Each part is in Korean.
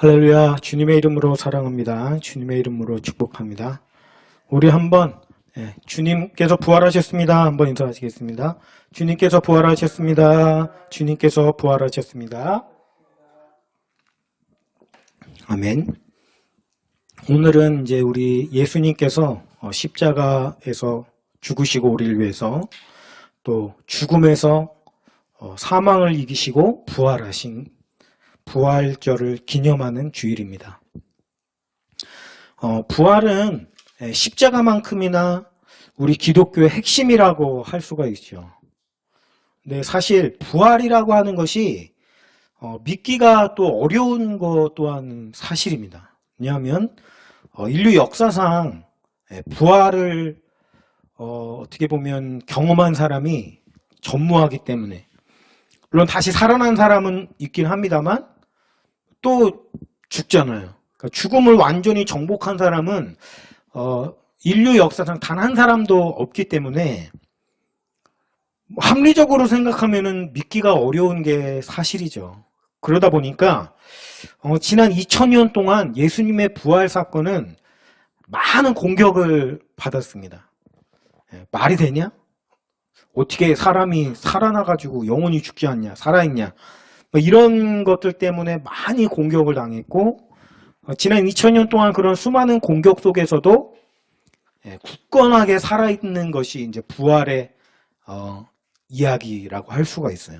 할렐루야. 주님의 이름으로 사랑합니다. 주님의 이름으로 축복합니다. 우리 한번 주님께서 부활하셨습니다. 한번 인사하시겠습니다. 주님께서 부활하셨습니다. 주님께서 부활하셨습니다. 아멘. 오늘은 이제 우리 예수님께서 십자가에서 죽으시고 우리를 위해서 또 죽음에서 사망을 이기시고 부활하신 부활절을 기념하는 주일입니다. 부활은 십자가만큼이나 우리 기독교의 핵심이라고 할 수가 있죠. 근데 사실 부활이라고 하는 것이 믿기가 또 어려운 것 또한 사실입니다. 왜냐하면 인류 역사상 부활을 어떻게 보면 경험한 사람이 전무하기 때문에, 물론 다시 살아난 사람은 있긴 합니다만 또 죽잖아요. 그러니까 죽음을 완전히 정복한 사람은 인류 역사상 단 한 사람도 없기 때문에 합리적으로 생각하면은 믿기가 어려운 게 사실이죠. 그러다 보니까 지난 2000년 동안 예수님의 부활 사건은 많은 공격을 받았습니다. 말이 되냐? 어떻게 사람이 살아나가지고 영원히 죽지 않냐, 살아있냐, 이런 것들 때문에 많이 공격을 당했고, 지난 2000년 동안 그런 수많은 공격 속에서도 굳건하게 살아있는 것이 이제 부활의 이야기라고 할 수가 있어요.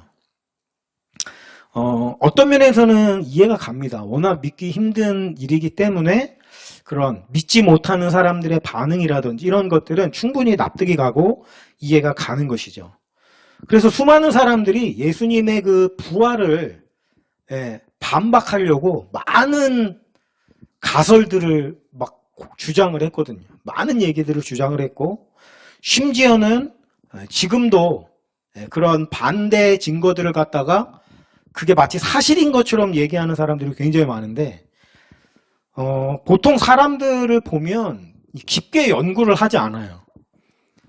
어떤 면에서는 이해가 갑니다. 워낙 믿기 힘든 일이기 때문에 그런 믿지 못하는 사람들의 반응이라든지 이런 것들은 충분히 납득이 가고 이해가 가는 것이죠. 그래서 수많은 사람들이 예수님의 그 부활을 반박하려고 많은 가설들을 막 주장을 했거든요. 많은 얘기들을 주장을 했고, 심지어는 지금도 그런 반대 증거들을 갖다가 그게 마치 사실인 것처럼 얘기하는 사람들이 굉장히 많은데, 보통 사람들을 보면 깊게 연구를 하지 않아요.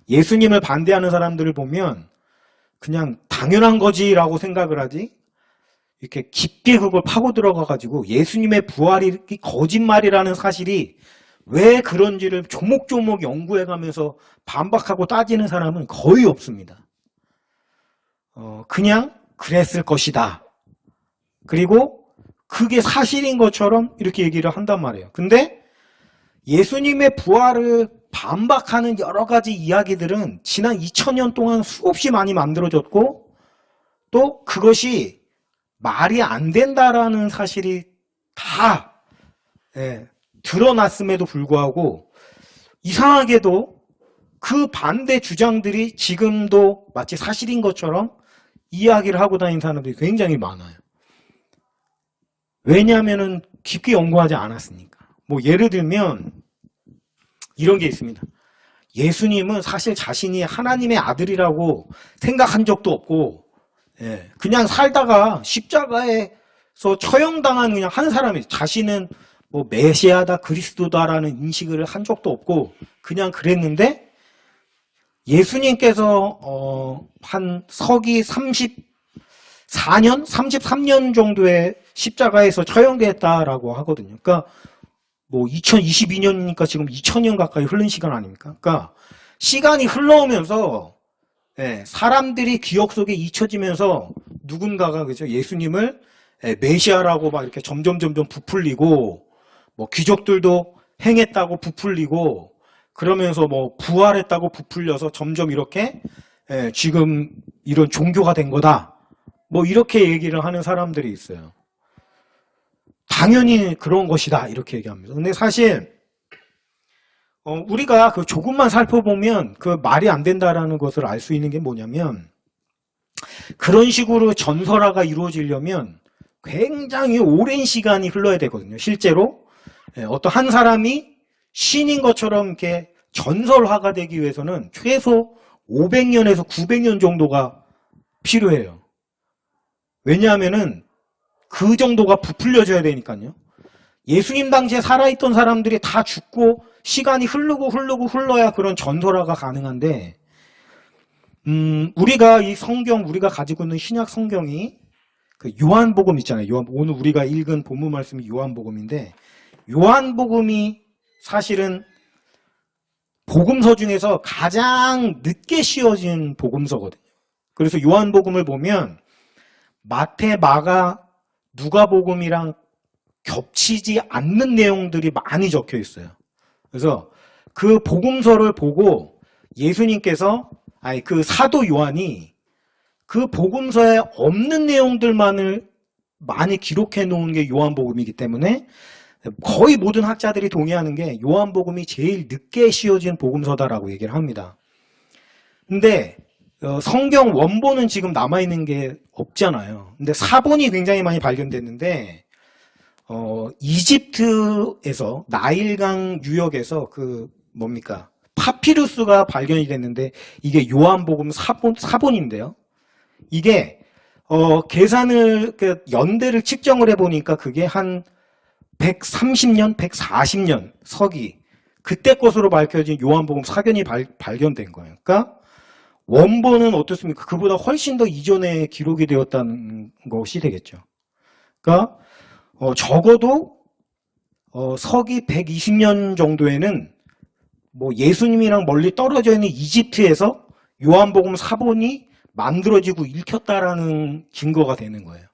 예수님을 반대하는 사람들을 보면 그냥 당연한 거지라고 생각을 하지, 이렇게 깊게 그걸 파고 들어가가지고 예수님의 부활이 거짓말이라는 사실이 왜 그런지를 조목조목 연구해가면서 반박하고 따지는 사람은 거의 없습니다. 그냥 그랬을 것이다. 그리고 그게 사실인 것처럼 이렇게 얘기를 한단 말이에요. 근데 예수님의 부활을 반박하는 여러 가지 이야기들은 지난 2000년 동안 수없이 많이 만들어졌고, 또 그것이 말이 안 된다라는 사실이 다 드러났음에도 불구하고 이상하게도 그 반대 주장들이 지금도 마치 사실인 것처럼 이야기를 하고 다니는 사람들이 굉장히 많아요. 왜냐하면은 깊게 연구하지 않았으니까. 뭐 예를 들면 이런 게 있습니다. 예수님은 사실 자신이 하나님의 아들이라고 생각한 적도 없고, 그냥 살다가 십자가에서 처형당한 그냥 한 사람이, 자신은 뭐 메시아다, 그리스도다라는 인식을 한 적도 없고 그냥 그랬는데, 예수님께서 한 서기 34년, 33년 정도의 십자가에서 처형됐다라고 하거든요. 그러니까 뭐 2022년이니까 지금 2000년 가까이 흐른 시간 아닙니까? 그러니까 시간이 흘러오면서 사람들이 기억 속에 잊혀지면서 누군가가 그죠, 예수님을 메시아라고 막 이렇게 점점 부풀리고, 뭐 기적들도 행했다고 부풀리고, 그러면서 뭐 부활했다고 부풀려서 점점 이렇게 지금 이런 종교가 된 거다, 뭐 이렇게 얘기를 하는 사람들이 있어요. 당연히 그런 것이다 이렇게 얘기합니다. 근데 사실 우리가 그 조금만 살펴보면 그 말이 안 된다라는 것을 알 수 있는 게 뭐냐면, 그런 식으로 전설화가 이루어지려면 굉장히 오랜 시간이 흘러야 되거든요. 실제로 어떤 한 사람이 신인 것처럼 이렇게 전설화가 되기 위해서는 최소 500년에서 900년 정도가 필요해요. 왜냐하면은 그 정도가 부풀려져야 되니까요. 예수님 당시에 살아있던 사람들이 다 죽고 시간이 흘러야 그런 전설화가 가능한데, 우리가 이 성경, 우리가 가지고 있는 신약 성경이 그 요한복음 있잖아요. 오늘 우리가 읽은 본문 말씀이 요한복음인데, 요한복음이 사실은 복음서 중에서 가장 늦게 씌워진 복음서거든요. 그래서 요한복음을 보면 마태, 마가, 누가복음이랑 겹치지 않는 내용들이 많이 적혀 있어요. 그래서 그 복음서를 보고 예수님께서, 그 사도 요한이 그 복음서에 없는 내용들만을 많이 기록해 놓은 게 요한복음이기 때문에 거의 모든 학자들이 동의하는 게 요한복음이 제일 늦게 씌워진 복음서다라고 얘기를 합니다. 근데 성경 원본은 지금 남아있는 게 없잖아요. 근데 사본이 굉장히 많이 발견됐는데 이집트에서 나일강 유역에서 파피루스가 발견이 됐는데 이게 요한복음 사본인데요. 이게 계산을 연대를 측정을 해보니까 그게 한 130년, 140년 서기 그때 것으로 밝혀진 요한복음 사견이 발견된 거예요. 그러니까 원본은 어떻습니까? 그보다 훨씬 더 이전에 기록이 되었다는 것이 되겠죠. 그러니까 적어도 서기 120년 정도에는 예수님이랑 멀리 떨어져 있는 이집트에서 요한복음 사본이 만들어지고 읽혔다라는 증거가 되는 거예요.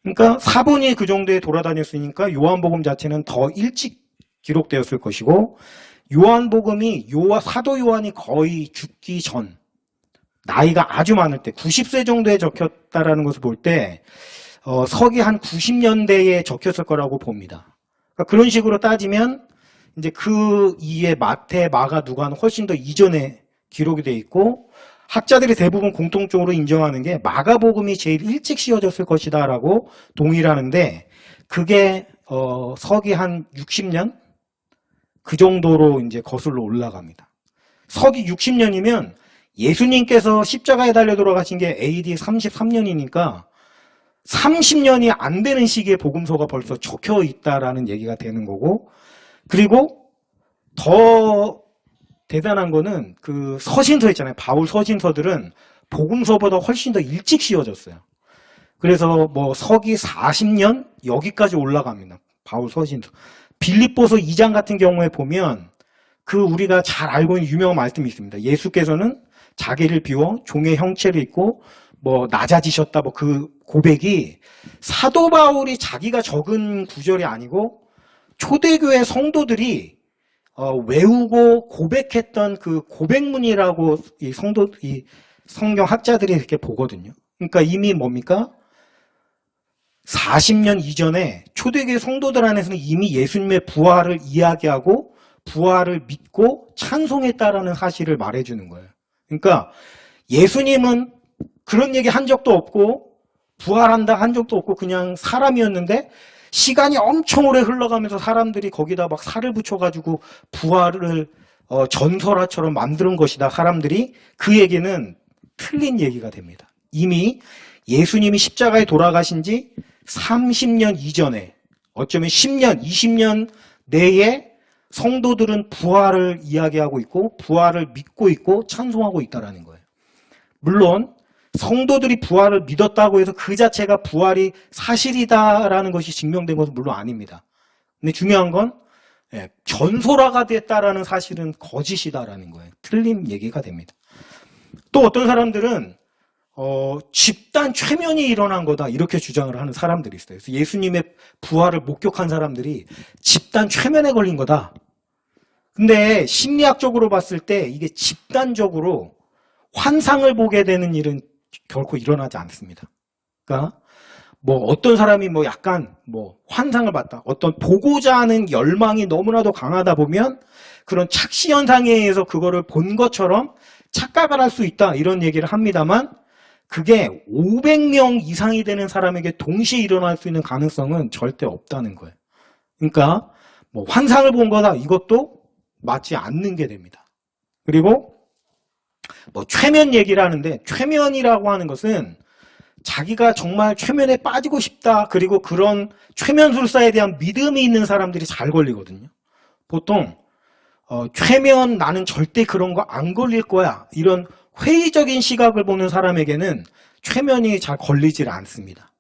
그러니까 사본이 그 정도에 돌아다녔으니까 요한복음 자체는 더 일찍 기록되었을 것이고, 요한복음이 사도 요한이 거의 죽기 전 나이가 아주 많을 때 90세 정도에 적혔다라는 것을 볼 때 서기 한 90년대에 적혔을 거라고 봅니다. 그러니까 그런 식으로 따지면 이제 그 이에 마태, 마가, 누가는 훨씬 더 이전에 기록이 돼 있고, 학자들이 대부분 공통적으로 인정하는 게 마가복음이 제일 일찍 씌워졌을 것이다라고 동의를 하는데, 그게 서기 한 60년 그 정도로 이제 거슬러 올라갑니다. 서기 60년이면 예수님께서 십자가에 달려 돌아가신 게 AD 33년이니까 30년이 안 되는 시기에 복음서가 벌써 적혀 있다라는 얘기가 되는 거고, 그리고 더 대단한 거는 그 서신서 있잖아요. 바울 서신서들은 복음서보다 훨씬 더 일찍 씌워졌어요. 그래서 서기 40년 여기까지 올라갑니다. 바울 서신서. 빌립보서 2장 같은 경우에 보면 우리가 잘 알고 있는 유명한 말씀이 있습니다. 예수께서는 자기를 비워 종의 형체를 입고 낮아지셨다, 그 고백이 사도 바울이 자기가 적은 구절이 아니고 초대교회 성도들이 외우고 고백했던 그 고백문이라고 이 성경 학자들이 이렇게 보거든요. 그러니까 이미 40년 이전에 초대교회 성도들 안에서는 이미 예수님의 부활을 이야기하고 부활을 믿고 찬송했다라는 사실을 말해주는 거예요. 그러니까 예수님은 그런 얘기 한 적도 없고 부활한다 한 적도 없고 그냥 사람이었는데, 시간이 엄청 오래 흘러가면서 사람들이 거기다 살을 붙여가지고 부활을 전설화처럼 만드는 것이다. 사람들이 그 얘기는 틀린 얘기가 됩니다. 이미 예수님이 십자가에 돌아가신 지 30년 이전에, 어쩌면 10년, 20년 내에 성도들은 부활을 이야기하고 있고 부활을 믿고 있고 찬송하고 있다는 거예요. 물론 성도들이 부활을 믿었다고 해서 그 자체가 부활이 사실이다라는 것이 증명된 것은 물론 아닙니다. 근데 중요한 건 전설화가 됐다라는 사실은 거짓이다라는 거예요. 틀린 얘기가 됩니다. 또 어떤 사람들은 집단 최면이 일어난 거다 이렇게 주장을 하는 사람들이 있어요. 그래서 예수님의 부활을 목격한 사람들이 집단 최면에 걸린 거다. 근데 심리학적으로 봤을 때 이게 집단적으로 환상을 보게 되는 일은 결코 일어나지 않습니다. 그러니까 어떤 사람이 약간 환상을 봤다, 어떤 보고자 하는 열망이 너무나도 강하다 보면 그런 착시 현상에 의해서 그거를 본 것처럼 착각을 할 수 있다 이런 얘기를 합니다만, 그게 500명 이상이 되는 사람에게 동시에 일어날 수 있는 가능성은 절대 없다는 거예요. 그러니까 환상을 본 거다 이것도 맞지 않는 게 됩니다. 그리고 최면 얘기를 하는데, 최면이라고 하는 것은 자기가 정말 최면에 빠지고 싶다, 그리고 그런 최면술사에 대한 믿음이 있는 사람들이 잘 걸리거든요. 보통 최면 나는 절대 그런 거 안 걸릴 거야 이런 회의적인 시각을 보는 사람에게는 최면이 잘 걸리질 않습니다.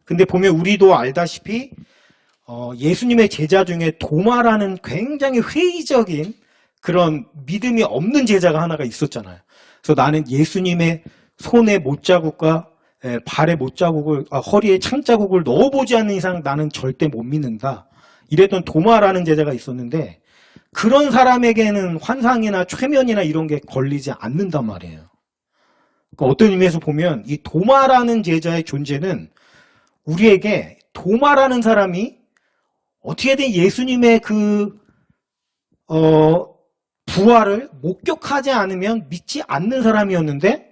근데 보면 우리도 알다시피 예수님의 제자 중에 도마라는 굉장히 회의적인 그런 믿음이 없는 제자가 하나가 있었잖아요. 그래서 나는 예수님의 손에 못자국과 발에 못자국을, 허리에 창자국을 넣어보지 않는 이상 나는 절대 못 믿는다. 이랬던 도마라는 제자가 있었는데 그런 사람에게는 환상이나 최면이나 이런 게 걸리지 않는단 말이에요. 그러니까 어떤 의미에서 보면 이 도마라는 제자의 존재는 우리에게 도마라는 사람이 어떻게든 예수님의 부활을 목격하지 않으면 믿지 않는 사람이었는데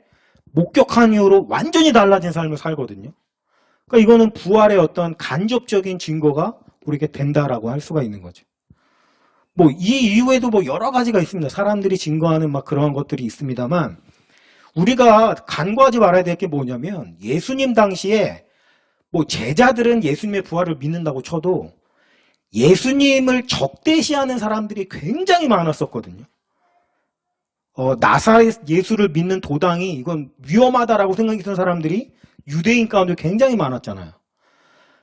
목격한 이후로 완전히 달라진 삶을 살거든요. 그러니까 이거는 부활의 어떤 간접적인 증거가 우리에게 된다라고 할 수가 있는 거죠. 뭐 이 이후에도 뭐 여러 가지가 있습니다. 사람들이 증거하는 막 그러한 것들이 있습니다만 우리가 간과하지 말아야 될 게 뭐냐면 예수님 당시에 뭐 제자들은 예수님의 부활을 믿는다고 쳐도 예수님을 적대시하는 사람들이 굉장히 많았었거든요. 나사렛 예수를 믿는 도당이 이건 위험하다라고 생각이 든 사람들이 유대인 가운데 굉장히 많았잖아요.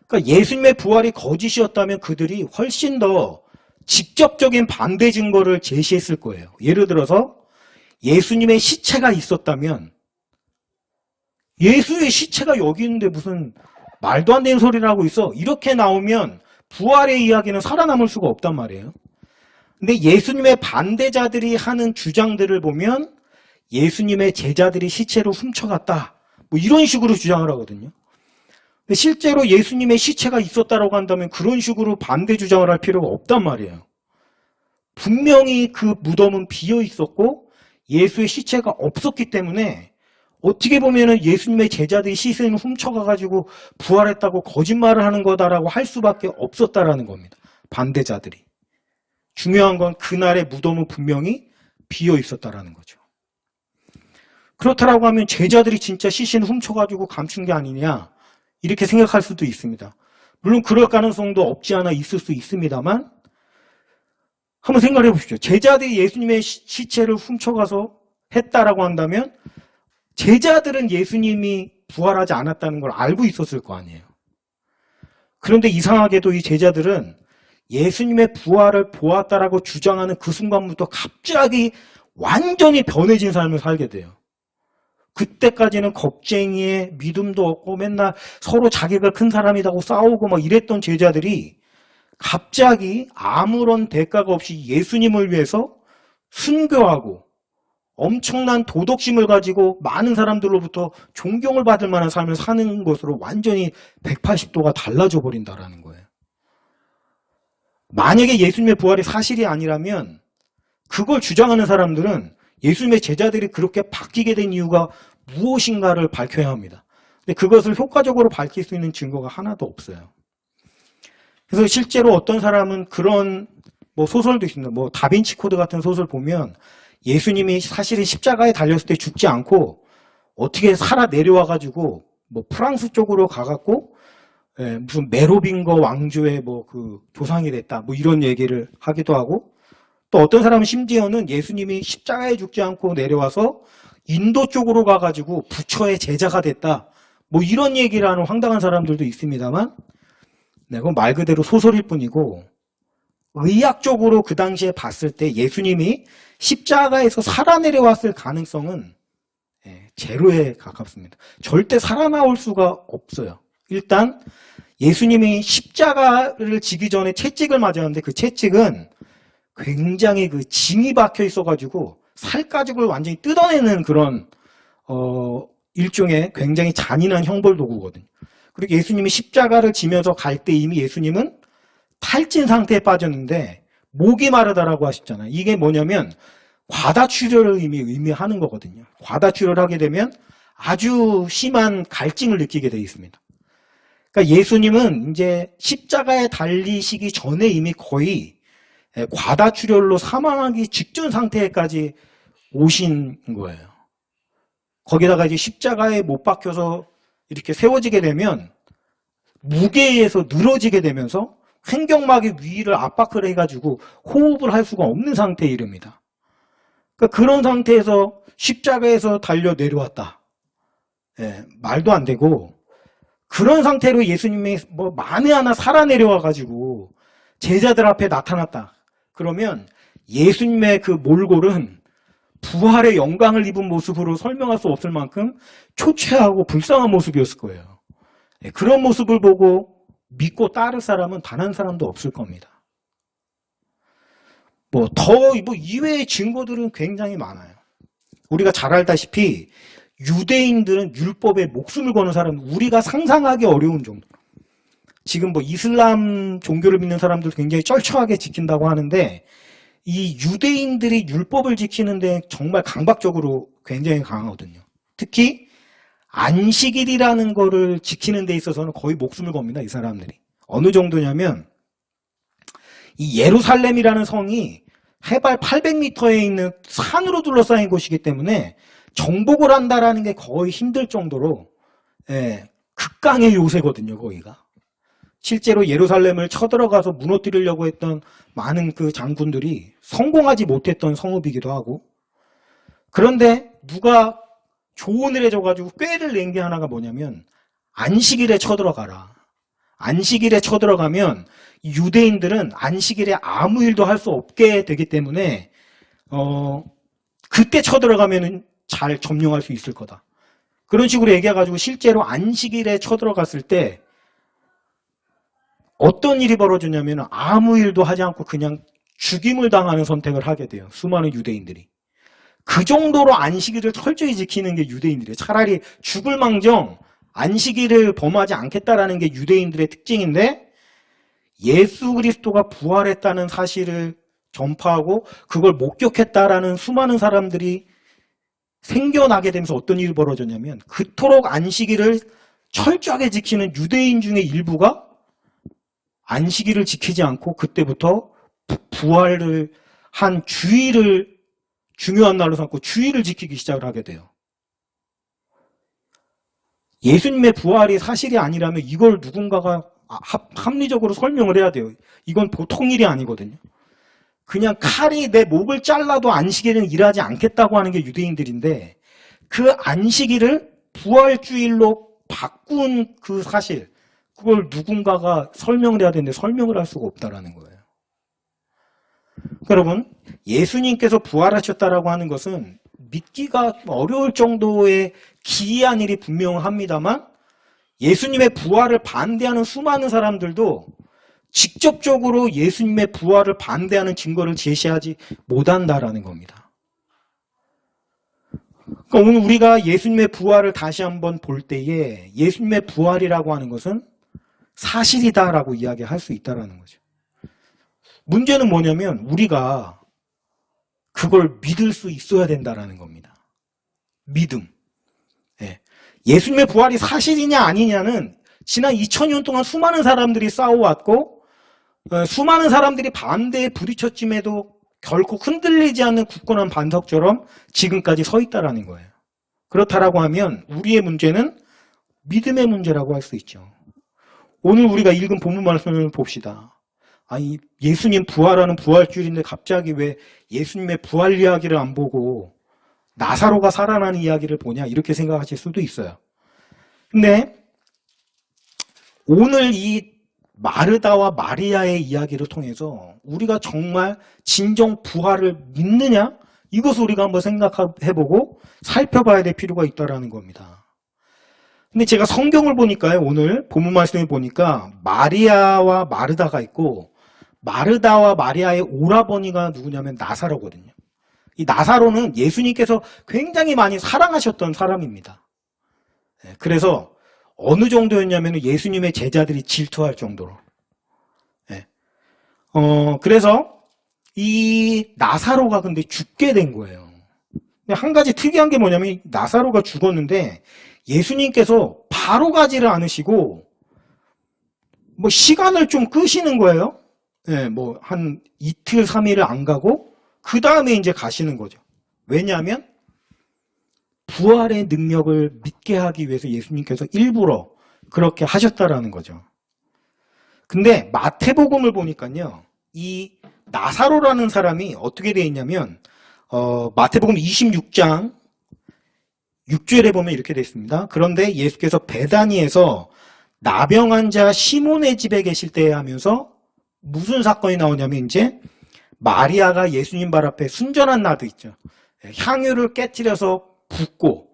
그러니까 예수님의 부활이 거짓이었다면 그들이 훨씬 더 직접적인 반대 증거를 제시했을 거예요. 예를 들어서 예수님의 시체가 있었다면 예수의 시체가 여기 있는데 무슨 말도 안 되는 소리를 하고 있어. 이렇게 나오면 부활의 이야기는 살아남을 수가 없단 말이에요. 근데 예수님의 반대자들이 하는 주장들을 보면 예수님의 제자들이 시체로 훔쳐갔다. 뭐 이런 식으로 주장을 하거든요. 근데 실제로 예수님의 시체가 있었다라고 한다면 그런 식으로 반대 주장을 할 필요가 없단 말이에요. 분명히 그 무덤은 비어 있었고 예수의 시체가 없었기 때문에 어떻게 보면은 예수님의 제자들이 시신을 훔쳐가가지고 부활했다고 거짓말을 하는 거다라고 할 수밖에 없었다라는 겁니다. 반대자들이. 중요한 건 그날의 무덤은 분명히 비어 있었다라는 거죠. 그렇다라고 하면 제자들이 진짜 시신을 훔쳐가지고 감춘 게 아니냐 이렇게 생각할 수도 있습니다. 물론 그럴 가능성도 없지 않아 있을 수 있습니다만 한번 생각해 보십시오. 제자들이 예수님의 시체를 훔쳐가서 했다라고 한다면 제자들은 예수님이 부활하지 않았다는 걸 알고 있었을 거 아니에요. 그런데 이상하게도 이 제자들은 예수님의 부활을 보았다라고 주장하는 그 순간부터 갑자기 완전히 변해진 삶을 살게 돼요. 그때까지는 겁쟁이의 믿음도 없고 맨날 서로 자기가 큰 사람이라고 싸우고 막 이랬던 제자들이 갑자기 아무런 대가가 없이 예수님을 위해서 순교하고 엄청난 도덕심을 가지고 많은 사람들로부터 존경을 받을 만한 삶을 사는 것으로 완전히 180도가 달라져 버린다라는 거예요. 만약에 예수님의 부활이 사실이 아니라면 그걸 주장하는 사람들은 예수님의 제자들이 그렇게 바뀌게 된 이유가 무엇인가를 밝혀야 합니다. 근데 그것을 효과적으로 밝힐 수 있는 증거가 하나도 없어요. 그래서 실제로 어떤 사람은 그런 뭐 소설도 있습니다. 뭐 다빈치 코드 같은 소설 보면 예수님이 사실은 십자가에 달렸을 때 죽지 않고 어떻게 살아 내려와가지고 뭐 프랑스 쪽으로 가갖고 무슨 메로빙거 왕조의 뭐 그 조상이 됐다 뭐 이런 얘기를 하기도 하고 또 어떤 사람은 심지어는 예수님이 십자가에 죽지 않고 내려와서 인도 쪽으로 가가지고 부처의 제자가 됐다 뭐 이런 얘기를 하는 황당한 사람들도 있습니다만 그건 말 그대로 소설일 뿐이고 의학적으로 그 당시에 봤을 때 예수님이 십자가에서 살아 내려왔을 가능성은 제로에 가깝습니다. 절대 살아나올 수가 없어요. 일단 예수님이 십자가를 지기 전에 채찍을 맞았는데 그 채찍은 굉장히 그 징이 박혀 있어가지고 살가죽을 완전히 뜯어내는 그런 일종의 굉장히 잔인한 형벌 도구거든요. 그리고 예수님이 십자가를 지면서 갈 때 이미 예수님은 탈진 상태에 빠졌는데 목이 마르다라고 하셨잖아요. 이게 뭐냐면 과다출혈을 이미 의미하는 거거든요. 과다출혈을 하게 되면 아주 심한 갈증을 느끼게 되어 있습니다. 그러니까 예수님은 이제 십자가에 달리시기 전에 이미 거의 과다출혈로 사망하기 직전 상태까지 오신 거예요. 거기다가 이제 십자가에 못 박혀서 이렇게 세워지게 되면 무게에 의해서 늘어지게 되면서 횡격막의 위를 압박을 해가지고 호흡을 할 수가 없는 상태에 이릅니다. 그러니까 그런 상태에서 십자가에서 달려 내려왔다. 예, 말도 안 되고 그런 상태로 예수님이 뭐 만에 하나 살아 내려와 가지고 제자들 앞에 나타났다. 그러면 예수님의 그 몰골은 부활의 영광을 입은 모습으로 설명할 수 없을 만큼 초췌하고 불쌍한 모습이었을 거예요. 예, 그런 모습을 보고 믿고 따를 사람은 단 한 사람도 없을 겁니다. 뭐 이외의 증거들은 굉장히 많아요. 우리가 잘 알다시피 유대인들은 율법에 목숨을 거는 사람, 우리가 상상하기 어려운 정도. 지금 뭐 이슬람 종교를 믿는 사람들도 굉장히 쩔쩔하게 지킨다고 하는데 이 유대인들이 율법을 지키는데 정말 강박적으로 굉장히 강하거든요. 특히 안식일이라는 거를 지키는 데 있어서는 거의 목숨을 겁니다. 이 사람들이. 어느 정도냐면 이 예루살렘이라는 성이 해발 800m에 있는 산으로 둘러싸인 곳이기 때문에 정복을 한다라는 게 거의 힘들 정도로 극강의 요새거든요. 거기가. 실제로 예루살렘을 쳐들어가서 무너뜨리려고 했던 많은 그 장군들이 성공하지 못했던 성읍이기도 하고, 그런데 누가 조언을 해줘가지고 꾀를 낸 게 하나가 뭐냐면 안식일에 쳐들어가라. 안식일에 쳐들어가면 유대인들은 안식일에 아무 일도 할 수 없게 되기 때문에 그때 쳐들어가면 잘 점령할 수 있을 거다. 그런 식으로 얘기해가지고 실제로 안식일에 쳐들어갔을 때 어떤 일이 벌어지냐면 아무 일도 하지 않고 그냥 죽임을 당하는 선택을 하게 돼요. 수많은 유대인들이. 그 정도로 안식일을 철저히 지키는 게 유대인들이에요. 차라리 죽을 망정 안식일을 범하지 않겠다라는 게 유대인들의 특징인데, 예수 그리스도가 부활했다는 사실을 전파하고 그걸 목격했다라는 수많은 사람들이 생겨나게 되면서 어떤 일이 벌어졌냐면 그토록 안식일을 철저하게 지키는 유대인 중의 일부가 안식일을 지키지 않고 그때부터 부활을 한 주일을 중요한 날로 삼고 주일을 지키기 시작을 하게 돼요. 예수님의 부활이 사실이 아니라면 이걸 누군가가 합리적으로 설명을 해야 돼요. 이건 보통 일이 아니거든요. 그냥 칼이 내 목을 잘라도 안식일은 일하지 않겠다고 하는 게 유대인들인데, 그 안식일을 부활주일로 바꾼 그 사실, 그걸 누군가가 설명을 해야 되는데 설명을 할 수가 없다라는 거예요. 여러분, 예수님께서 부활하셨다라고 하는 것은 믿기가 어려울 정도의 기이한 일이 분명합니다만, 예수님의 부활을 반대하는 수많은 사람들도 직접적으로 예수님의 부활을 반대하는 증거를 제시하지 못한다라는 겁니다. 그러니까 오늘 우리가 예수님의 부활을 다시 한번 볼 때에 예수님의 부활이라고 하는 것은 사실이다라고 이야기할 수 있다라는 거죠. 문제는 뭐냐면 우리가 그걸 믿을 수 있어야 된다라는 겁니다. 믿음. 예수님의 부활이 사실이냐 아니냐는 지난 2000년 동안 수많은 사람들이 싸워왔고, 수많은 사람들이 반대에 부딪혔음에도 결코 흔들리지 않는 굳건한 반석처럼 지금까지 서 있다라는 거예요. 그렇다라고 하면 우리의 문제는 믿음의 문제라고 할 수 있죠. 오늘 우리가 읽은 본문 말씀을 봅시다. 아니, 예수님 부활하는 부활주일인데 갑자기 왜 예수님의 부활 이야기를 안 보고 나사로가 살아나는 이야기를 보냐, 이렇게 생각하실 수도 있어요. 근데 오늘 이 마르다와 마리아의 이야기를 통해서 우리가 정말 진정 부활을 믿느냐, 이것을 우리가 한번 생각해보고 살펴봐야 될 필요가 있다는 겁니다. 근데 제가 성경을 보니까요, 오늘 본문 말씀을 보니까 마리아와 마르다가 있고, 마르다와 마리아의 오라버니가 누구냐면 나사로거든요. 이 나사로는 예수님께서 굉장히 많이 사랑하셨던 사람입니다. 그래서 어느 정도였냐면 예수님의 제자들이 질투할 정도로. 그래서 이 나사로가 근데 죽게 된 거예요. 근데 한 가지 특이한 게 뭐냐면 나사로가 죽었는데 예수님께서 바로 가지를 않으시고 뭐 시간을 좀 끄시는 거예요. 뭐 한 이틀, 3일을 안 가고 그 다음에 이제 가시는 거죠. 왜냐하면 부활의 능력을 믿게 하기 위해서 예수님께서 일부러 그렇게 하셨다라는 거죠. 근데 마태복음을 보니까요, 이 나사로라는 사람이 어떻게 되어 있냐면 마태복음 26장 6절에 보면 이렇게 되어 있습니다. 그런데 예수께서 베다니에서 나병 환자 시몬의 집에 계실 때 하면서 무슨 사건이 나오냐면 이제 마리아가 예수님 발 앞에 순전한 나도 있죠. 향유를 깨트려서 붓고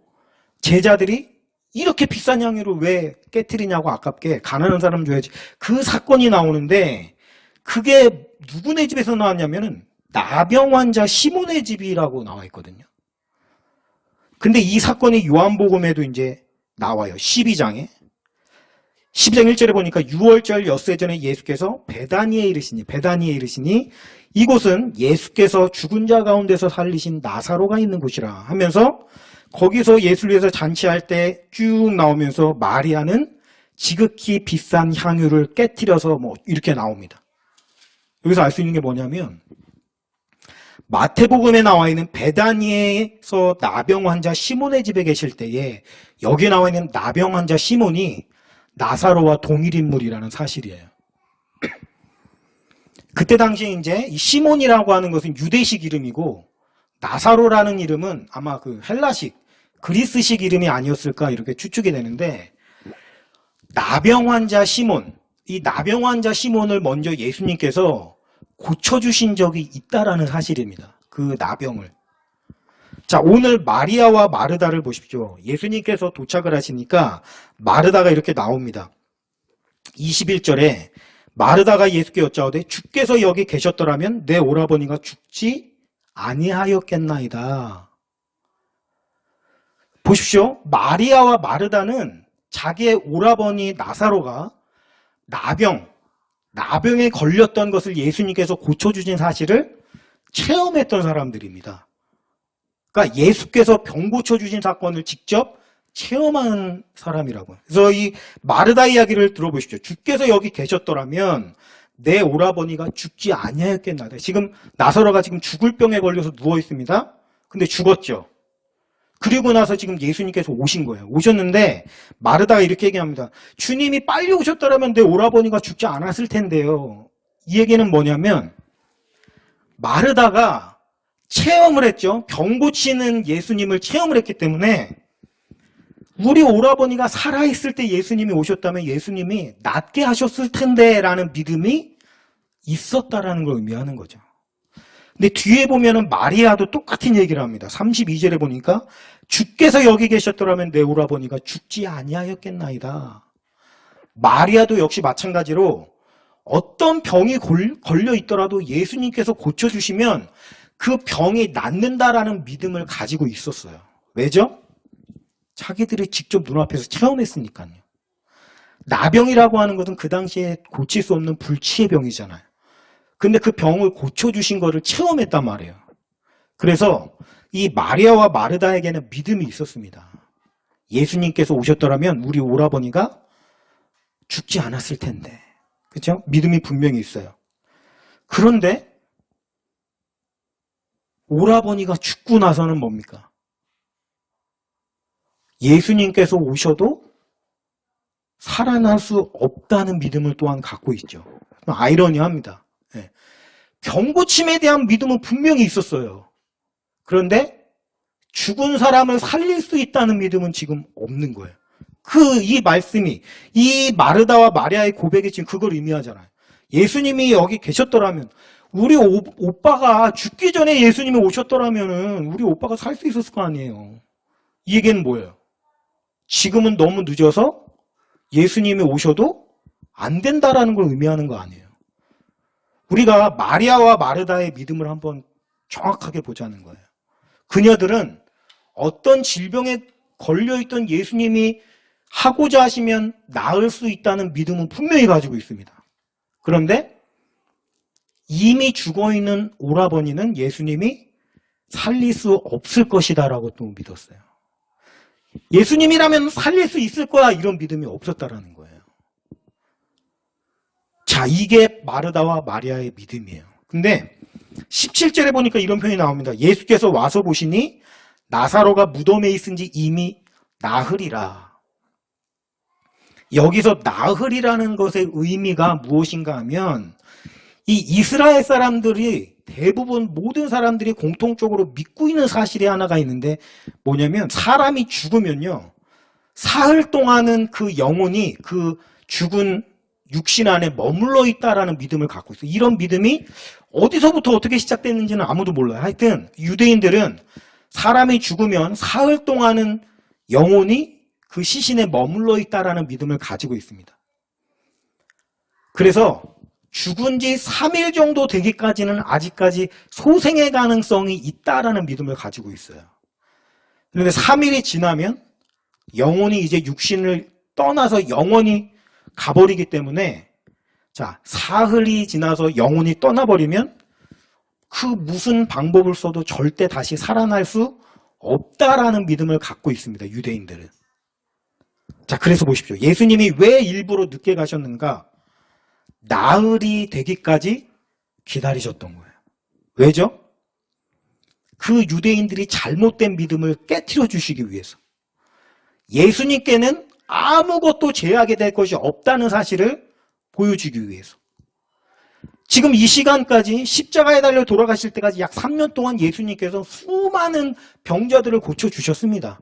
제자들이 이렇게 비싼 향유를 왜 깨트리냐고 아깝게 가난한 사람 줘야지. 그 사건이 나오는데 그게 누구네 집에서 나왔냐면은 나병 환자 시몬의 집이라고 나와 있거든요. 근데 이 사건이 요한복음에도 이제 나와요. 12장에. 12장 1절에 보니까 6월절 엿새 전에 예수께서 베다니에 이르시니 이곳은 예수께서 죽은 자 가운데서 살리신 나사로가 있는 곳이라 하면서 거기서 예수를 위해서 잔치할 때 쭉 나오면서 마리아는 지극히 비싼 향유를 깨트려서 뭐 이렇게 나옵니다. 여기서 알 수 있는 게 뭐냐면 마태복음에 나와 있는 베다니에서 나병 환자 시몬의 집에 계실 때에 여기에 나와 있는 나병 환자 시몬이 나사로와 동일 인물이라는 사실이에요. 그때 당시에 이제 이 시몬이라고 하는 것은 유대식 이름이고 나사로라는 이름은 아마 그 헬라식, 그리스식 이름이 아니었을까 이렇게 추측이 되는데 나병 환자 시몬, 이 나병 환자 시몬을 먼저 예수님께서 고쳐주신 적이 있다라는 사실입니다. 그 나병을. 자, 오늘 마리아와 마르다를 보십시오. 예수님께서 도착을 하시니까 마르다가 이렇게 나옵니다. 21절에 마르다가 예수께 여짜오되 주께서 여기 계셨더라면 내 오라버니가 죽지 아니하였겠나이다. 보십시오. 마리아와 마르다는 자기의 오라버니 나사로가 나병에 걸렸던 것을 예수님께서 고쳐주신 사실을 체험했던 사람들입니다. 그러니까 예수께서 병 고쳐주신 사건을 직접 체험한 사람이라고요. 그래서 이 마르다 이야기를 들어보십시오. 주께서 여기 계셨더라면 내 오라버니가 죽지 아니하였겠나. 지금 나사로가 지금 죽을 병에 걸려서 누워 있습니다. 근데 죽었죠. 그리고 나서 지금 예수님께서 오신 거예요. 오셨는데 마르다가 이렇게 얘기합니다. 주님이 빨리 오셨더라면 내 오라버니가 죽지 않았을 텐데요. 이 얘기는 뭐냐면 마르다가 체험을 했죠. 병 고치는 예수님을 체험을 했기 때문에 우리 오라버니가 살아있을 때 예수님이 오셨다면 예수님이 낫게 하셨을 텐데 라는 믿음이 있었다라는 걸 의미하는 거죠. 근데 뒤에 보면은 마리아도 똑같은 얘기를 합니다. 32절에 보니까 주께서 여기 계셨더라면 내 오라버니가 죽지 아니하였겠나이다. 마리아도 역시 마찬가지로 어떤 병이 걸려 있더라도 예수님께서 고쳐주시면 그 병이 낫는다라는 믿음을 가지고 있었어요. 왜죠? 자기들이 직접 눈앞에서 체험했으니까요. 나병이라고 하는 것은 그 당시에 고칠 수 없는 불치의 병이잖아요. 근데 그 병을 고쳐주신 거를 체험했단 말이에요. 그래서 이 마리아와 마르다에게는 믿음이 있었습니다. 예수님께서 오셨더라면 우리 오라버니가 죽지 않았을 텐데. 그렇죠? 믿음이 분명히 있어요. 그런데 오라버니가 죽고 나서는 뭡니까? 예수님께서 오셔도 살아날 수 없다는 믿음을 또한 갖고 있죠. 아이러니합니다. 병 고침에 대한 믿음은 분명히 있었어요. 그런데 죽은 사람을 살릴 수 있다는 믿음은 지금 없는 거예요. 이 말씀이 이 마르다와 마리아의 고백이 지금 그걸 의미하잖아요. 예수님이 여기 계셨더라면 우리 오빠가 죽기 전에 예수님이 오셨더라면 우리 오빠가 살 수 있었을 거 아니에요. 이 얘기는 뭐예요? 지금은 너무 늦어서 예수님이 오셔도 안 된다라는 걸 의미하는 거 아니에요. 우리가 마리아와 마르다의 믿음을 한번 정확하게 보자는 거예요. 그녀들은 어떤 질병에 걸려있던 예수님이 하고자 하시면 나을 수 있다는 믿음은 분명히 가지고 있습니다. 그런데 이미 죽어있는 오라버니는 예수님이 살릴 수 없을 것이다라고 또 믿었어요. 예수님이라면 살릴 수 있을 거야 이런 믿음이 없었다라는 거예요. 자, 이게 마르다와 마리아의 믿음이에요. 근데 17절에 보니까 이런 표현이 나옵니다. 예수께서 와서 보시니 나사로가 무덤에 있은 지 이미 나흘이라. 여기서 나흘이라는 것의 의미가 무엇인가 하면 이 이스라엘 사람들이 대부분 모든 사람들이 공통적으로 믿고 있는 사실이 하나가 있는데 뭐냐면 사람이 죽으면요. 사흘 동안은 그 영혼이 그 죽은 육신 안에 머물러 있다라는 믿음을 갖고 있어요. 이런 믿음이 어디서부터 어떻게 시작됐는지는 아무도 몰라요. 하여튼 유대인들은 사람이 죽으면 사흘 동안은 영혼이 그 시신에 머물러 있다라는 믿음을 가지고 있습니다. 그래서 죽은 지 3일 정도 되기까지는 아직까지 소생의 가능성이 있다라는 믿음을 가지고 있어요. 그런데 3일이 지나면 영혼이 이제 육신을 떠나서 영원히 가버리기 때문에 자, 사흘이 지나서 영혼이 떠나버리면 그 무슨 방법을 써도 절대 다시 살아날 수 없다라는 믿음을 갖고 있습니다. 유대인들은. 자, 그래서 보십시오. 예수님이 왜 일부러 늦게 가셨는가? 나흘이 되기까지 기다리셨던 거예요. 왜죠? 그 유대인들이 잘못된 믿음을 깨트려 주시기 위해서. 예수님께는 아무것도 제약이 될 것이 없다는 사실을 보여주기 위해서. 지금 이 시간까지 십자가에 달려 돌아가실 때까지 약 3년 동안 예수님께서 수많은 병자들을 고쳐주셨습니다.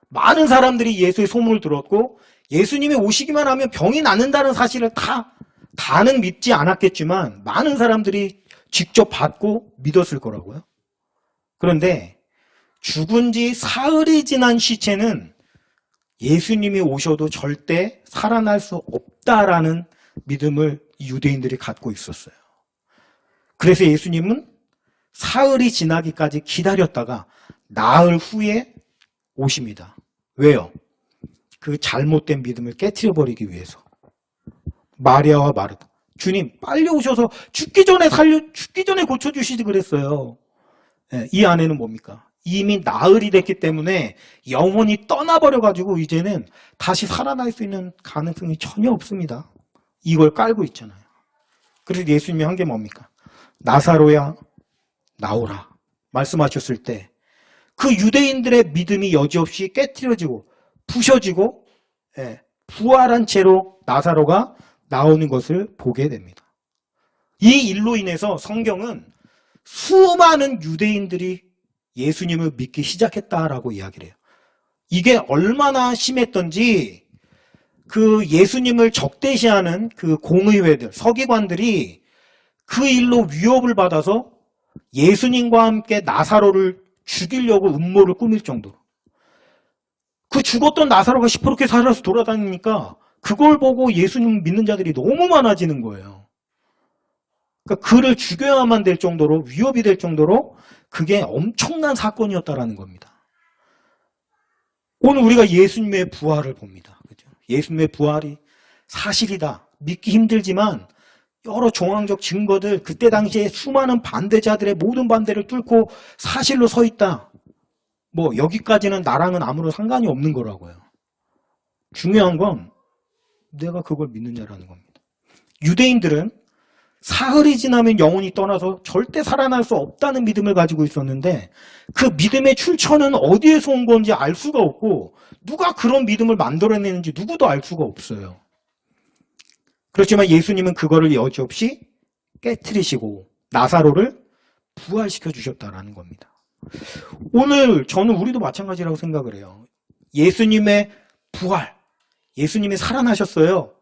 많은 사람들이 예수의 소문을 들었고 예수님이 오시기만 하면 병이 낫는다는 사실을 다는 믿지 않았겠지만 많은 사람들이 직접 받고 믿었을 거라고요. 그런데 죽은 지 사흘이 지난 시체는 예수님이 오셔도 절대 살아날 수 없다라는 믿음을 유대인들이 갖고 있었어요. 그래서 예수님은 사흘이 지나기까지 기다렸다가 나흘 후에 오십니다. 왜요? 그 잘못된 믿음을 깨트려버리기 위해서. 마리아와 마르다. 주님, 빨리 오셔서 죽기 전에 고쳐주시지 그랬어요. 네, 이 아내는 뭡니까? 이미 나흘이 됐기 때문에 영혼이 떠나버려가지고 이제는 다시 살아날 수 있는 가능성이 전혀 없습니다. 이걸 깔고 있잖아요. 그래서 예수님이 한 게 뭡니까? 나사로야, 나오라. 말씀하셨을 때 그 유대인들의 믿음이 여지없이 깨트려지고 부셔지고 부활한 채로 나사로가 나오는 것을 보게 됩니다. 이 일로 인해서 성경은 수많은 유대인들이 예수님을 믿기 시작했다라고 이야기를 해요. 이게 얼마나 심했던지 그 예수님을 적대시하는 그 공의회들, 서기관들이 그 일로 위협을 받아서 예수님과 함께 나사로를 죽이려고 음모를 꾸밀 정도로. 그 죽었던 나사로가 시퍼렇게 살아서 돌아다니니까 그걸 보고 예수님 믿는 자들이 너무 많아지는 거예요. 그러니까 그를 죽여야만 될 정도로 위협이 될 정도로 그게 엄청난 사건이었다라는 겁니다. 오늘 우리가 예수님의 부활을 봅니다. 그죠? 예수님의 부활이 사실이다. 믿기 힘들지만 여러 정황적 증거들, 그때 당시에 수많은 반대자들의 모든 반대를 뚫고 사실로 서 있다. 뭐 여기까지는 나랑은 아무런 상관이 없는 거라고요. 중요한 건 내가 그걸 믿느냐라는 겁니다. 유대인들은 사흘이 지나면 영혼이 떠나서 절대 살아날 수 없다는 믿음을 가지고 있었는데 그 믿음의 출처는 어디에서 온 건지 알 수가 없고 누가 그런 믿음을 만들어내는지 누구도 알 수가 없어요. 그렇지만 예수님은 그거를 여지없이 깨트리시고 나사로를 부활시켜 주셨다는 겁니다. 오늘 저는 우리도 마찬가지라고 생각을 해요. 예수님의 부활, 예수님이 살아나셨어요.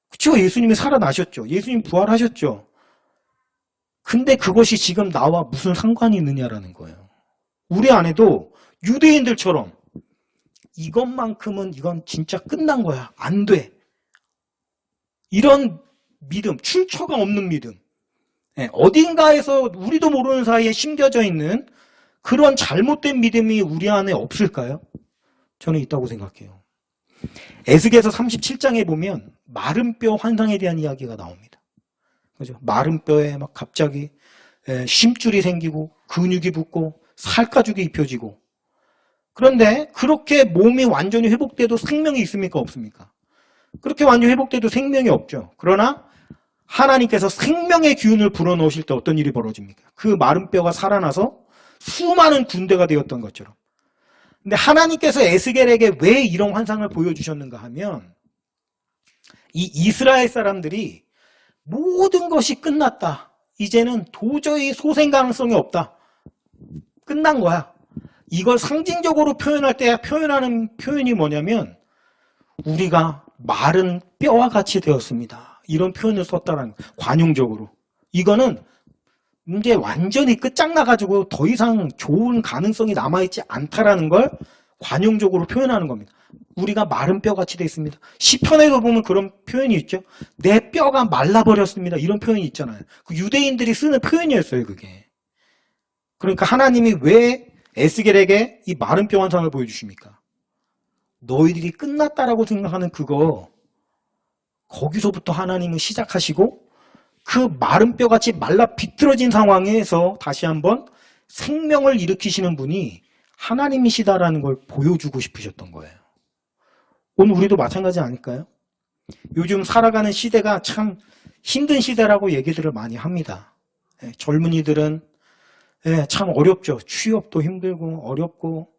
그렇죠? 예수님이 살아나셨죠. 예수님 부활하셨죠. 근데 그것이 지금 나와 무슨 상관이 있느냐라는 거예요. 우리 안에도 유대인들처럼 이것만큼은 이건 진짜 끝난 거야. 안 돼. 이런 믿음, 출처가 없는 믿음. 어딘가에서 우리도 모르는 사이에 심겨져 있는 그런 잘못된 믿음이 우리 안에 없을까요? 저는 있다고 생각해요. 에스겔서 37장에 보면 마른 뼈 환상에 대한 이야기가 나옵니다. 그죠? 마른 뼈에 막 갑자기 심줄이 생기고 근육이 붙고 살가죽이 입혀지고. 그런데 그렇게 몸이 완전히 회복돼도 생명이 있습니까? 없습니까? 그렇게 완전히 회복돼도 생명이 없죠. 그러나 하나님께서 생명의 기운을 불어넣으실 때 어떤 일이 벌어집니까? 그 마른 뼈가 살아나서 수많은 군대가 되었던 것처럼. 근데 하나님께서 에스겔에게 왜 이런 환상을 보여주셨는가 하면 이 이스라엘 사람들이 모든 것이 끝났다. 이제는 도저히 소생 가능성이 없다. 끝난 거야. 이걸 상징적으로 표현할 때 표현하는 표현이 뭐냐면 우리가 마른 뼈와 같이 되었습니다. 이런 표현을 썼다라는 거야. 관용적으로. 이거는 이제 완전히 끝장나가지고 더 이상 좋은 가능성이 남아있지 않다라는 걸 관용적으로 표현하는 겁니다. 우리가 마른 뼈같이 되어 있습니다. 시편에도 보면 그런 표현이 있죠. 내 뼈가 말라버렸습니다. 이런 표현이 있잖아요. 그 유대인들이 쓰는 표현이었어요, 그게. 그러니까 하나님이 왜 에스겔에게 이 마른 뼈 환상을 보여주십니까? 너희들이 끝났다라고 생각하는 그거, 거기서부터 하나님은 시작하시고 그 마른 뼈같이 말라 비틀어진 상황에서 다시 한번 생명을 일으키시는 분이 하나님이시다라는 걸 보여주고 싶으셨던 거예요. 오늘 우리도 마찬가지 아닐까요? 요즘 살아가는 시대가 참 힘든 시대라고 얘기들을 많이 합니다. 젊은이들은 참 어렵죠. 취업도 힘들고 어렵고.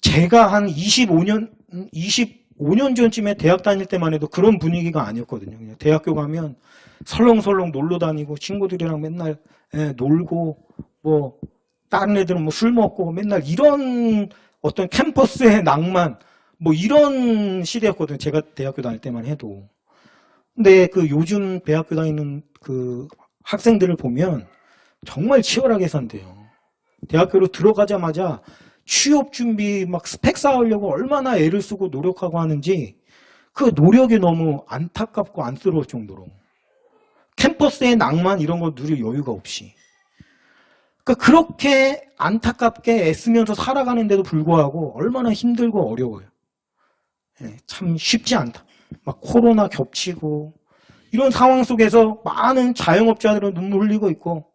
제가 한 25년 전쯤에 대학 다닐 때만 해도 그런 분위기가 아니었거든요. 그냥 대학교 가면 설렁설렁 놀러 다니고 친구들이랑 맨날 놀고 뭐 다른 애들은 뭐 술 먹고 맨날 이런 어떤 캠퍼스의 낭만 뭐 이런 시대였거든요. 제가 대학교 다닐 때만 해도. 근데 그 요즘 대학교 다니는 그 학생들을 보면 정말 치열하게 산대요. 대학교로 들어가자마자 취업 준비 막 스펙 쌓으려고 얼마나 애를 쓰고 노력하고 하는지 그 노력이 너무 안타깝고 안쓰러울 정도로 캠퍼스의 낭만 이런 거 누릴 여유가 없이 그러니까 그렇게 안타깝게 애쓰면서 살아가는데도 불구하고 얼마나 힘들고 어려워요. 참 쉽지 않다. 막 코로나 겹치고 이런 상황 속에서 많은 자영업자들은 눈물 흘리고 있고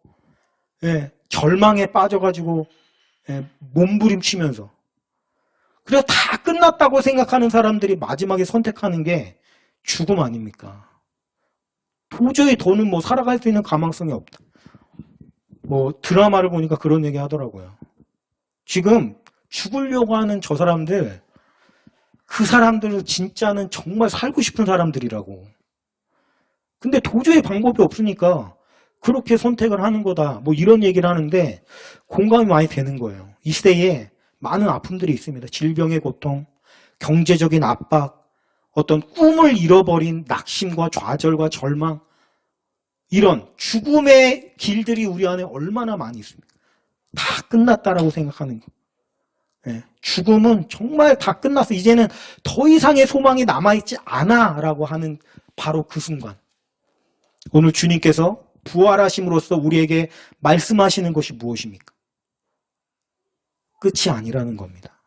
절망에 빠져가지고 몸부림치면서 그래서 다 끝났다고 생각하는 사람들이 마지막에 선택하는 게 죽음 아닙니까? 도저히 더는 뭐 살아갈 수 있는 가망성이 없다. 뭐 드라마를 보니까 그런 얘기 하더라고요. 지금 죽으려고 하는 저 사람들 그 사람들은 진짜는 정말 살고 싶은 사람들이라고. 근데 도저히 방법이 없으니까 그렇게 선택을 하는 거다. 뭐 이런 얘기를 하는데 공감이 많이 되는 거예요. 이 시대에 많은 아픔들이 있습니다. 질병의 고통, 경제적인 압박, 어떤 꿈을 잃어버린 낙심과 좌절과 절망 이런 죽음의 길들이 우리 안에 얼마나 많이 있습니까? 다 끝났다라고 생각하는 거. 죽음은 정말 다 끝났어. 이제는 더 이상의 소망이 남아있지 않아 라고 하는 바로 그 순간 오늘 주님께서 부활하심으로써 우리에게 말씀하시는 것이 무엇입니까? 끝이 아니라는 겁니다.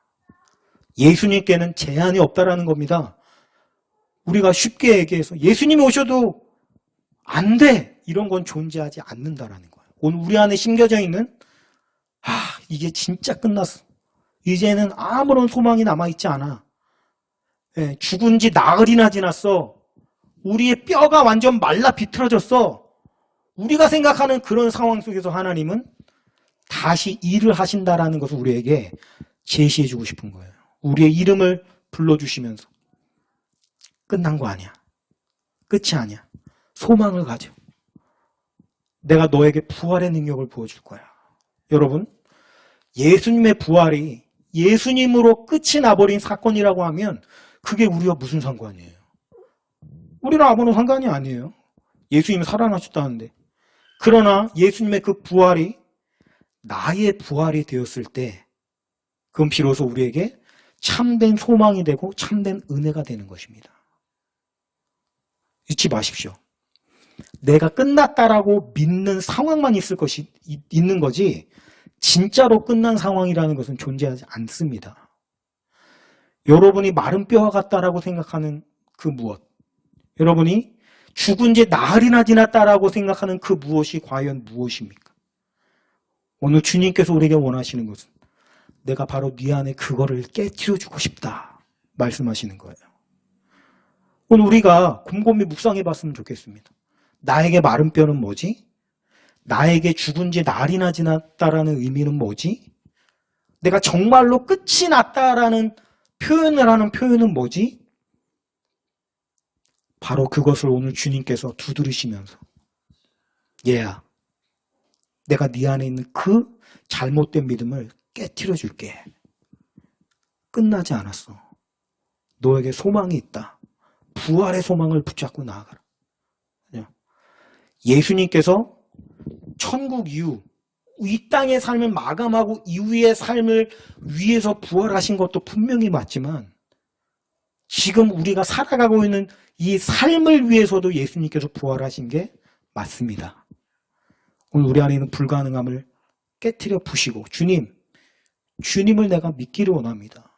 예수님께는 제한이 없다라는 겁니다. 우리가 쉽게 얘기해서 예수님이 오셔도 안 돼! 이런 건 존재하지 않는다라는 거예요. 오늘 우리 안에 심겨져 있는 이게 진짜 끝났어. 이제는 아무런 소망이 남아있지 않아. 죽은 지 나흘이나 지났어. 우리의 뼈가 완전 말라 비틀어졌어. 우리가 생각하는 그런 상황 속에서 하나님은 다시 일을 하신다라는 것을 우리에게 제시해주고 싶은 거예요. 우리의 이름을 불러주시면서 끝난 거 아니야. 끝이 아니야. 소망을 가져. 내가 너에게 부활의 능력을 보여줄 거야. 여러분, 예수님의 부활이 예수님으로 끝이 나버린 사건이라고 하면 그게 우리와 무슨 상관이에요? 우리는 아무런 상관이 아니에요. 예수님이 살아나셨다는데. 그러나 예수님의 그 부활이 나의 부활이 되었을 때 그건 비로소 우리에게 참된 소망이 되고 참된 은혜가 되는 것입니다. 잊지 마십시오. 내가 끝났다라고 믿는 상황만 있는 거지 진짜로 끝난 상황이라는 것은 존재하지 않습니다. 여러분이 마른 뼈와 같다라고 생각하는 그 무엇, 여러분이 죽은 지 나흘이나 지났다라고 생각하는 그 무엇이 과연 무엇입니까? 오늘 주님께서 우리에게 원하시는 것은 내가 바로 네 안에 그거를 깨트려주고 싶다 말씀하시는 거예요. 오늘 우리가 곰곰이 묵상해 봤으면 좋겠습니다. 나에게 마른 뼈는 뭐지? 나에게 죽은 지 날이나 지났다라는 의미는 뭐지? 내가 정말로 끝이 났다라는 표현을 하는 표현은 뭐지? 바로 그것을 오늘 주님께서 두드리시면서 얘야, 내가 네 안에 있는 그 잘못된 믿음을 깨트려 줄게. 끝나지 않았어. 너에게 소망이 있다. 부활의 소망을 붙잡고 나아가라. 예수님께서 천국 이후 이 땅의 삶을 마감하고 이후의 삶을 위해서 부활하신 것도 분명히 맞지만 지금 우리가 살아가고 있는 이 삶을 위해서도 예수님께서 부활하신 게 맞습니다. 오늘 우리 안에 있는 불가능함을 깨트려 부시고 주님을 내가 믿기를 원합니다.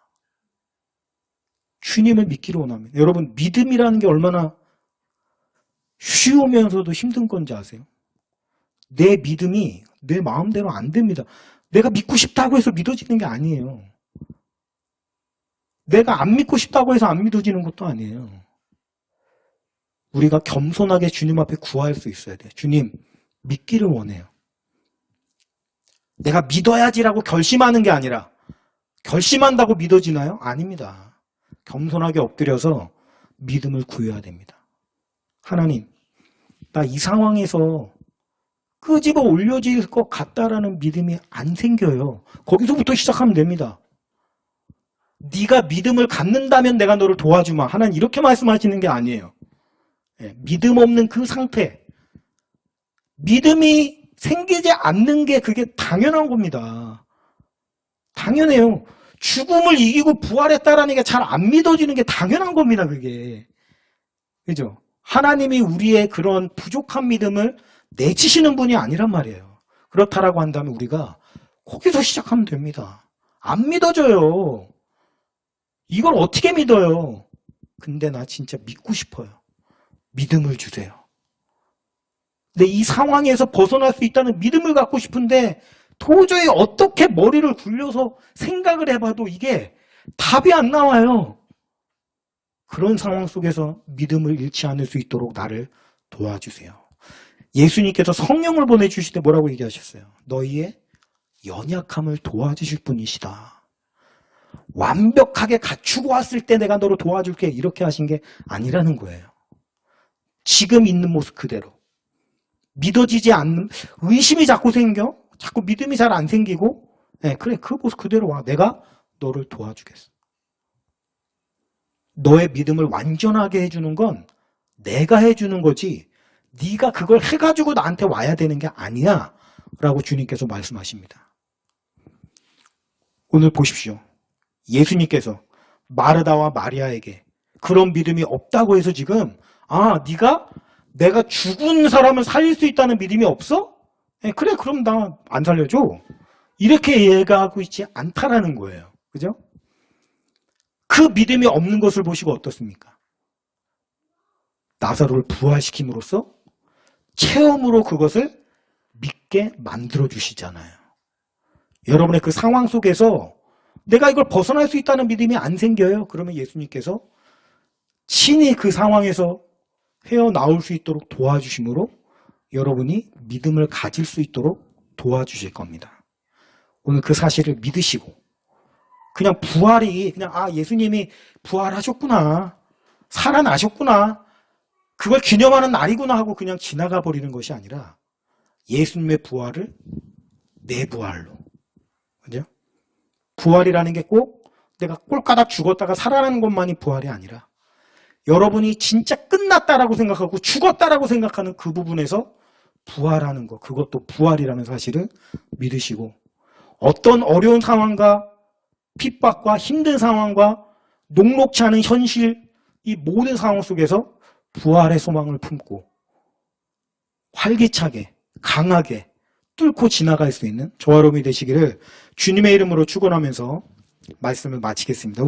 주님을 믿기를 원합니다. 여러분, 믿음이라는 게 얼마나 쉬우면서도 힘든 건지 아세요? 내 믿음이 내 마음대로 안 됩니다. 내가 믿고 싶다고 해서 믿어지는 게 아니에요. 내가 안 믿고 싶다고 해서 안 믿어지는 것도 아니에요. 우리가 겸손하게 주님 앞에 구할 수 있어야 돼요. 주님, 믿기를 원해요. 내가 믿어야지라고 결심하는 게 아니라 결심한다고 믿어지나요? 아닙니다. 겸손하게 엎드려서 믿음을 구해야 됩니다. 하나님, 나 이 상황에서 끄집어 올려질 것 같다라는 믿음이 안 생겨요. 거기서부터 시작하면 됩니다. 네가 믿음을 갖는다면 내가 너를 도와주마. 하나님 이렇게 말씀하시는 게 아니에요. 믿음 없는 그 상태, 믿음이 생기지 않는 게 그게 당연한 겁니다. 당연해요. 죽음을 이기고 부활했다라는 게 잘 안 믿어지는 게 당연한 겁니다. 그게. 그죠? 하나님이 우리의 그런 부족한 믿음을 내치시는 분이 아니란 말이에요. 그렇다라고 한다면 우리가 거기서 시작하면 됩니다. 안 믿어져요. 이걸 어떻게 믿어요? 근데 나 진짜 믿고 싶어요. 믿음을 주세요. 근데 이 상황에서 벗어날 수 있다는 믿음을 갖고 싶은데 도저히 어떻게 머리를 굴려서 생각을 해봐도 이게 답이 안 나와요. 그런 상황 속에서 믿음을 잃지 않을 수 있도록 나를 도와주세요. 예수님께서 성령을 보내주실 때 뭐라고 얘기하셨어요? 너희의 연약함을 도와주실 분이시다. 완벽하게 갖추고 왔을 때 내가 너를 도와줄게 이렇게 하신 게 아니라는 거예요. 지금 있는 모습 그대로. 믿어지지 않는, 의심이 자꾸 생겨? 자꾸 믿음이 잘 안 생기고, 그래, 그 모습 그대로 와. 내가 너를 도와주겠어. 너의 믿음을 완전하게 해주는 건 내가 해주는 거지, 네가 그걸 해가지고 나한테 와야 되는 게 아니야. 라고 주님께서 말씀하십니다. 오늘 보십시오. 예수님께서 마르다와 마리아에게 그런 믿음이 없다고 해서 지금, 네가 내가 죽은 사람을 살릴 수 있다는 믿음이 없어? 그래, 그럼 나 안 살려줘. 이렇게 얘기하고 있지 않다라는 거예요. 그죠? 그 믿음이 없는 것을 보시고 어떻습니까? 나사로를 부활시킴으로써 체험으로 그것을 믿게 만들어 주시잖아요. 여러분의 그 상황 속에서 내가 이걸 벗어날 수 있다는 믿음이 안 생겨요. 그러면 예수님께서 친히 그 상황에서 헤어나올 수 있도록 도와주심으로 여러분이 믿음을 가질 수 있도록 도와주실 겁니다. 오늘 그 사실을 믿으시고 그냥 부활이 그냥 예수님이 부활하셨구나, 살아나셨구나, 그걸 기념하는 날이구나 하고 그냥 지나가 버리는 것이 아니라 예수님의 부활을 내 부활로, 그죠? 부활이라는 게 꼭 내가 꼴까닥 죽었다가 살아나는 것만이 부활이 아니라 여러분이 진짜 끝났다라고 생각하고 죽었다라고 생각하는 그 부분에서 부활하는 것, 그것도 부활이라는 사실을 믿으시고 어떤 어려운 상황과 핍박과 힘든 상황과 녹록치 않은 현실, 이 모든 상황 속에서 부활의 소망을 품고 활기차게 강하게 뚫고 지나갈 수 있는 저와 여러분이 되시기를 주님의 이름으로 축원하면서 말씀을 마치겠습니다.